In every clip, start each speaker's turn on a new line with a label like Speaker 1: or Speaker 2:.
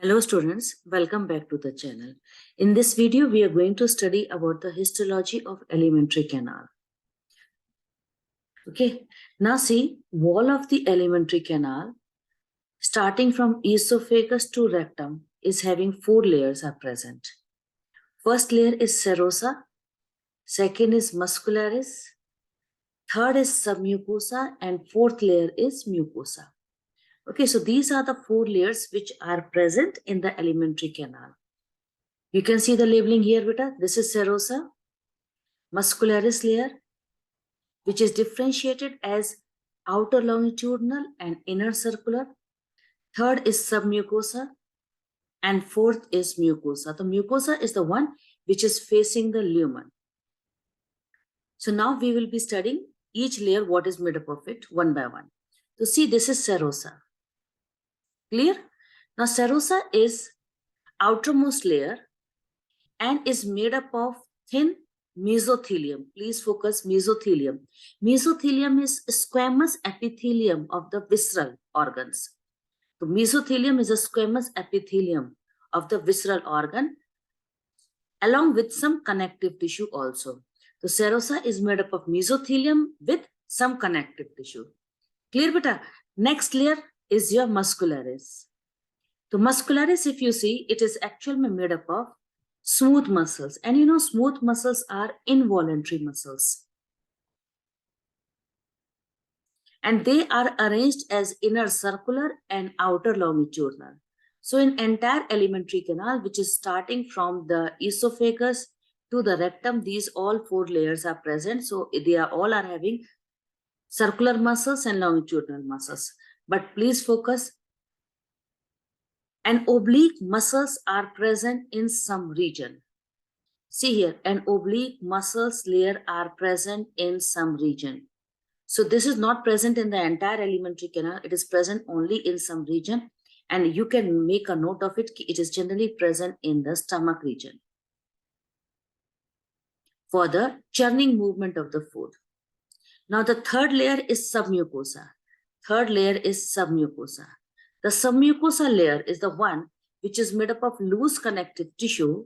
Speaker 1: Hello students, welcome back to the channel. In this video, we are going to study about the histology of alimentary canal. Okay, now see, wall of the alimentary canal, starting from esophagus to rectum, is having 4 layers are present. First layer is serosa, second is muscularis, third is submucosa, and fourth layer is mucosa. Okay, so these are the 4 layers which are present in the alimentary canal. You can see the labeling here, beta. This is serosa, muscularis layer, which is differentiated as outer longitudinal and inner circular. Third is submucosa, and fourth is mucosa. The mucosa is the one which is facing the lumen. So now we will be studying each layer, what is made up of it, one by one. So see, this is serosa. Clear? Now serosa is outermost layer and is made up of thin mesothelium. Please focus, mesothelium. Mesothelium is squamous epithelium of the visceral organs. So mesothelium is a squamous epithelium of the visceral organ along with some connective tissue also. The serosa is made up of mesothelium with some connective tissue. Clear, beta? Next layer is your muscularis. The muscularis, if you see, it is actually made up of smooth muscles. And you know, smooth muscles are involuntary muscles. And they are arranged as inner circular and outer longitudinal. So in entire alimentary canal, which is starting from the esophagus to the rectum, these all 4 layers are present. So they are all having circular muscles and longitudinal muscles. But please focus, and oblique muscles are present in some region. See here, an oblique muscles layer are present in some region. So this is not present in the entire alimentary canal. It is present only in some region. And you can make a note of it. It is generally present in the stomach region for the churning movement of the food. Now the third layer is submucosa. Third layer is submucosa. The submucosa layer is the one which is made up of loose connective tissue.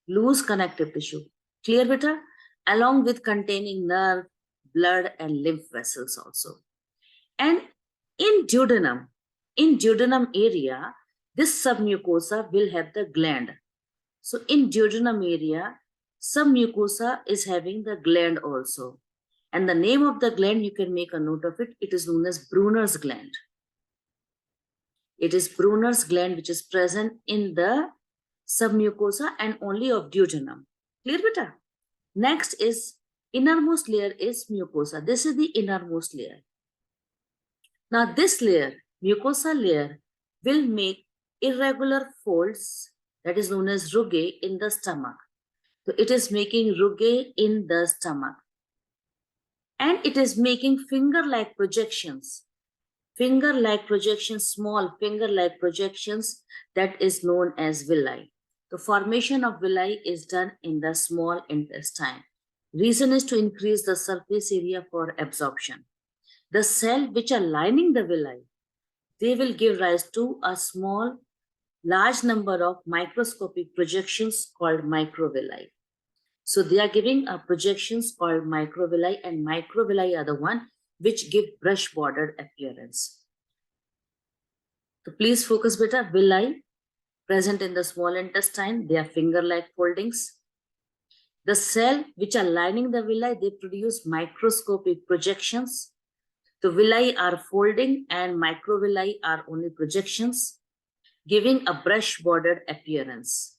Speaker 1: Clear, beta? Along with containing nerve, blood, and lymph vessels also. And in duodenum area, this submucosa will have the gland. So in duodenum area, submucosa is having the gland also. And the name of the gland, you can make a note of it. It is known as Brunner's gland. It is Brunner's gland which is present in the submucosa and only of duodenum. Clear, beta? Next is innermost layer is mucosa. This is the innermost layer. Now this layer, mucosa layer, will make irregular folds, that is known as rugae, in the stomach. So it is making rugae in the stomach. And it is making finger-like projections. Small finger-like projections, that is known as villi. The formation of villi is done in the small intestine. Reason is to increase the surface area for absorption. The cells which are lining the villi, they will give rise to a large number of microscopic projections called microvilli. So they are giving projections called microvilli, and microvilli are the one which give brush-bordered appearance. So please focus, beta. Villi present in the small intestine, they are finger-like foldings. The cells which are lining the villi, they produce microscopic projections. The villi are folding and microvilli are only projections, giving a brush-bordered appearance.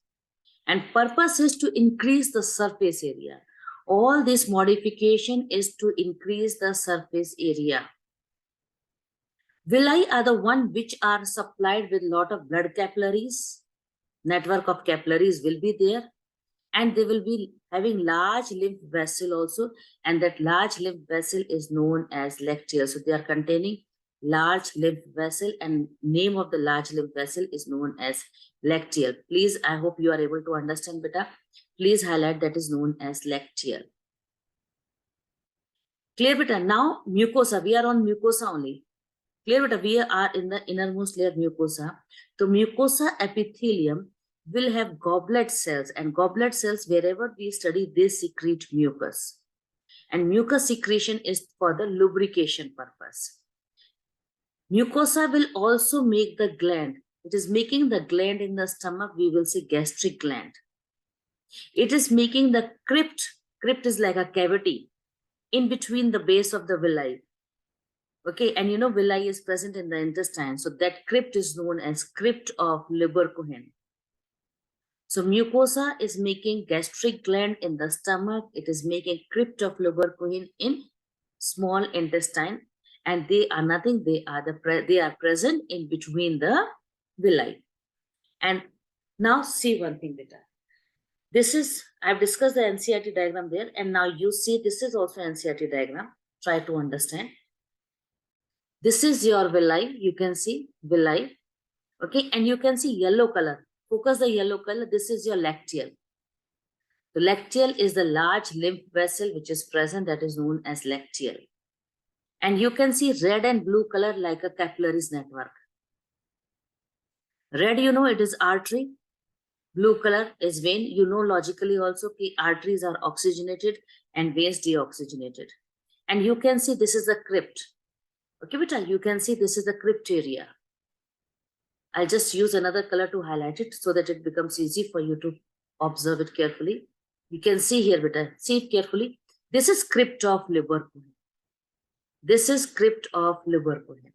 Speaker 1: And purpose is to increase the surface area. All this modification is to increase the surface area. Villi are the one which are supplied with lot of blood capillaries. Network of capillaries will be there. And they will be having large lymph vessel also. And that large lymph vessel is known as lacteal. So they are containing large lymph vessel, and name of the large lymph vessel is known as lacteal. Please, I hope you are able to understand, beta. Please highlight that is known as lacteal. Clear, beta? Now mucosa, we are on mucosa only. Clear, but we are in the innermost layer mucosa. So mucosa epithelium will have goblet cells, and goblet cells, wherever we study, they secrete mucus. And mucus secretion is for the lubrication purpose. Mucosa will also make the gland. It is making the gland in the stomach, we will say gastric gland. It is making the crypt. Crypt is like a cavity in between the base of the villi. Okay, and you know villi is present in the intestine. So that crypt is known as crypt of Leberkuchen. So mucosa is making gastric gland in the stomach. It is making crypt of Leberkuchen in small intestine, and they are nothing. They are present in between the villi. And now see one thing better. This is, I've discussed the NCERT diagram there, and now you see this is also NCERT diagram. Try to understand. This is your villi. You can see villi. Okay, and you can see yellow color. Focus the yellow color. This is your lacteal. The lacteal is the large lymph vessel which is present, that is known as lacteal. And you can see red and blue color like a capillaries network. Red, you know, it is artery. Blue color is vein. You know logically also that arteries are oxygenated and veins deoxygenated. And you can see this is the crypt. Okay, beta, you can see this is the crypt area. I'll just use another color to highlight it so that it becomes easy for you to observe it carefully. You can see here, beta, see it carefully. This is crypt of Leberkuchen. This is crypt of Leberkuchen.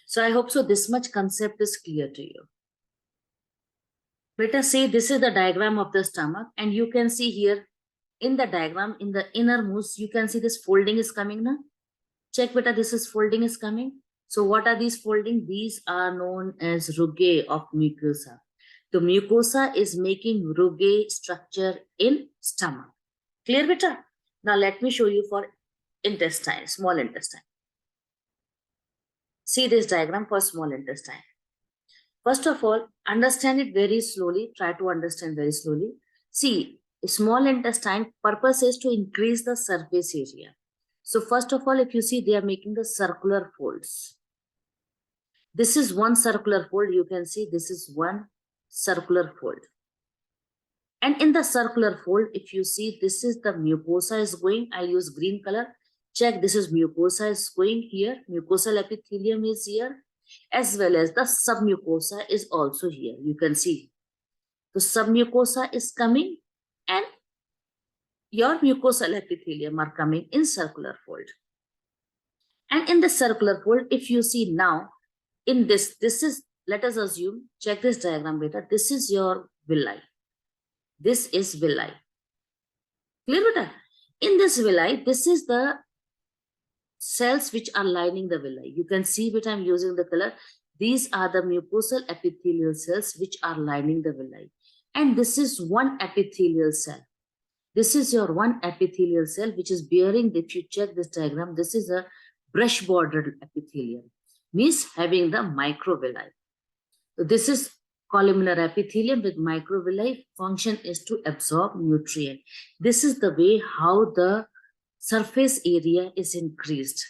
Speaker 1: So I hope so this much concept is clear to you. Beta, see, this is the diagram of the stomach, and you can see here in the diagram, in the innermost, you can see this folding is coming now. Check, beta, this is folding is coming. So what are these folding? These are known as rugae of mucosa. The mucosa is making rugae structure in stomach. Clear, beta? Now let me show you for intestine, small intestine. See this diagram for small intestine. First of all, understand it very slowly. Try to understand very slowly. See, small intestine purpose is to increase the surface area. So first of all, if you see, they are making the circular folds. This is one circular fold. You can see this is one circular fold. And in the circular fold, if you see, this is the mucosa is going. I'll use green color. Check, this is mucosa is going here. Mucosal epithelium is here, as well as the submucosa is also here. You can see the submucosa is coming and your mucosal epithelium are coming in circular fold. And in the circular fold, if you see now, in this is, let us assume, check this diagram beta, this is your villi. This is villi. Clear beta? In this villi, this is the cells which are lining the villi. You can see beta, I'm using the color. These are the mucosal epithelial cells which are lining the villi. And this is one epithelial cell. This is your one epithelial cell which is bearing, if you check this diagram, this is a brush bordered epithelium, means having the microvilli. So this is columnar epithelium with microvilli. Function is to absorb nutrient. This is the way how the surface area is increased.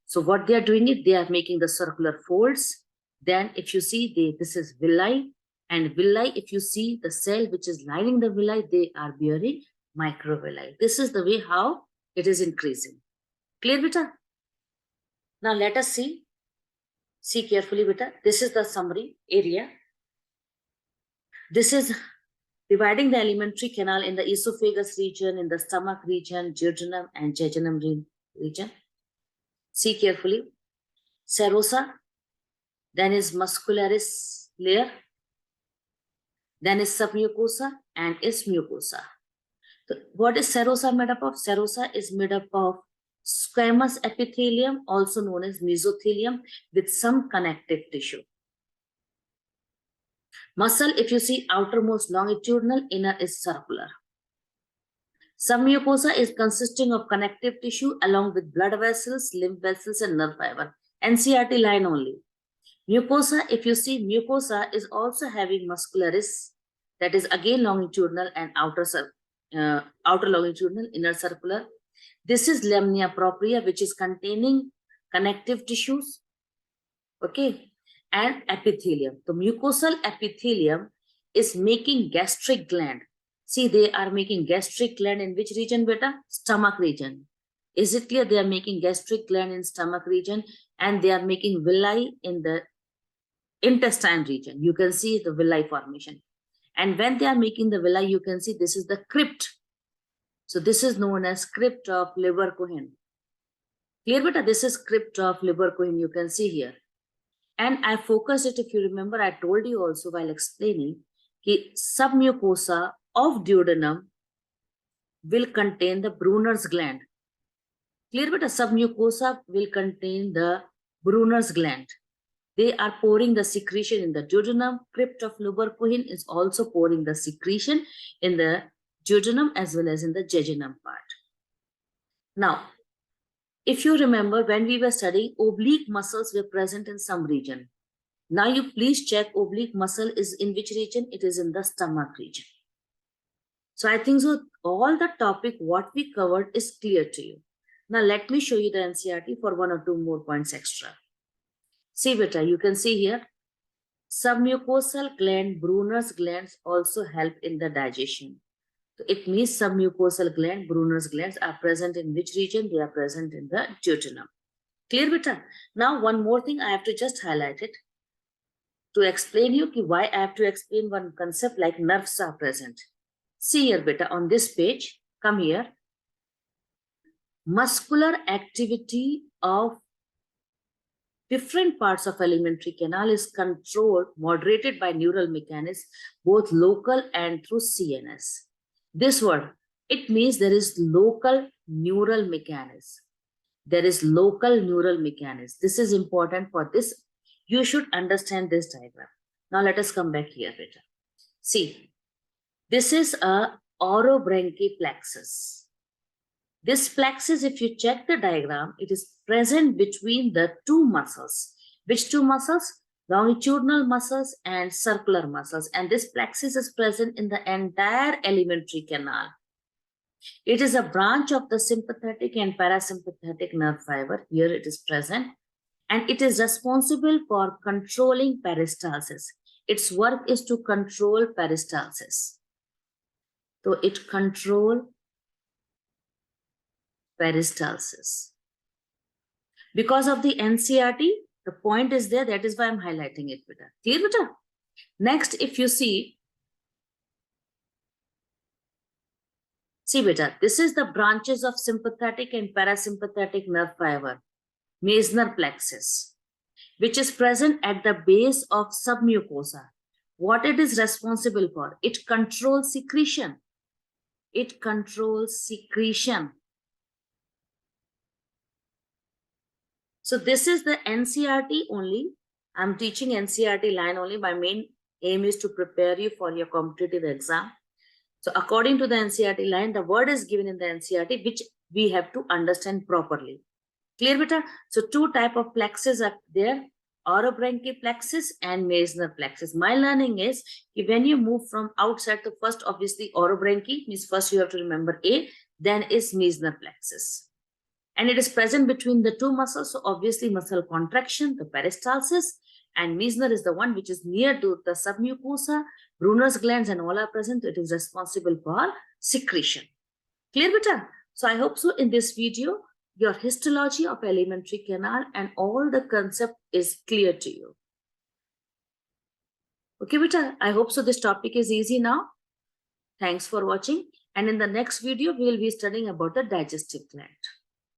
Speaker 1: So what they are doing it, they are making the circular folds. Then if you see, this is villi, and villi, if you see the cell which is lining the villi, they are bearing microvilli. This is the way how it is increasing. Clear, beta? Now let us see. See carefully, beta. This is the summary area. This is dividing the alimentary canal in the esophagus region, in the stomach region, duodenum and jejunum region. See carefully. Serosa, then is muscularis layer, then is submucosa and is mucosa. So what is serosa made up of? Serosa is made up of squamous epithelium, also known as mesothelium, with some connective tissue. Muscle, if you see, outermost longitudinal, inner is circular. Submucosa is consisting of connective tissue along with blood vessels, lymph vessels, and nerve fiber. NCERT line only. Mucosa, if you see, mucosa is also having muscularis, that is again longitudinal and outer longitudinal, inner circular. This is lamina propria, which is containing connective tissues. Okay, and epithelium. The mucosal epithelium is making gastric gland. See, they are making gastric gland in which region, beta? Stomach region. Is it clear? They are making gastric gland in stomach region, and they are making villi in the intestine region. You can see the villi formation. And when they are making the villi, you can see this is the crypt. So this is known as crypt of Leverkusen. Clear, beta? This is crypt of Leverkusen. You can see here. And I focused it, if you remember, I told you also while explaining that submucosa of duodenum will contain the Brunner's gland. Clear, but a submucosa will contain the Brunner's gland. They are pouring the secretion in the duodenum. Crypt of Leverkusen is also pouring the secretion in the duodenum as well as in the jejunum part. Now, if you remember, when we were studying, oblique muscles were present in some region. Now you please check oblique muscle is in which region? It is in the stomach region. So I think so all the topic what we covered is clear to you. Now let me show you the NCERT for 1 or 2 more points extra. See beta, you can see here, submucosal gland, Brunner's glands also help in the digestion. So it means submucosal gland, Brunner's glands are present in which region? They are present in the duodenum. Clear beta? Now one more thing I have to just highlight it to explain you why I have to explain one concept like nerves are present. See here beta, on this page, come here. Muscular activity of different parts of alimentary canal is controlled, moderated by neural mechanisms, both local and through CNS. This word, it means there is local neural mechanism. There is local neural mechanism. This is important for this. You should understand this diagram. Now let us come back here beta. See, this is a orobranchial plexus. This plexus, if you check the diagram, it is present between the two muscles. Which two muscles? Longitudinal muscles and circular muscles. And this plexus is present in the entire alimentary canal. It is a branch of the sympathetic and parasympathetic nerve fiber. Here it is present. And it is responsible for controlling peristalsis. Its work is to control peristalsis. So it controls peristalsis. Because of the NCERT, the point is there. That is why I'm highlighting it, beta. Clear, beta? Next, if you see beta, this is the branches of sympathetic and parasympathetic nerve fiber, Meissner plexus, which is present at the base of submucosa. What it is responsible for? It controls secretion. It controls secretion. So this is the NCERT only. I'm teaching NCERT line only. My main aim is to prepare you for your competitive exam. So according to the NCERT line, the word is given in the NCERT, which we have to understand properly. Clear, beta? So two type of plexus are there, orobranchial plexus and Meissner plexus. My learning is when you move from outside to first, obviously orobranchial means first you have to remember A, then is Meissner plexus. And it is present between the two muscles. So obviously muscle contraction, the peristalsis, and Meissner is the one which is near to the submucosa, Brunner's glands and all are present. It is responsible for secretion. Clear, beta? So I hope so in this video, your histology of alimentary canal and all the concept is clear to you. Okay, beta? I hope so this topic is easy now. Thanks for watching. And in the next video, we will be studying about the digestive gland.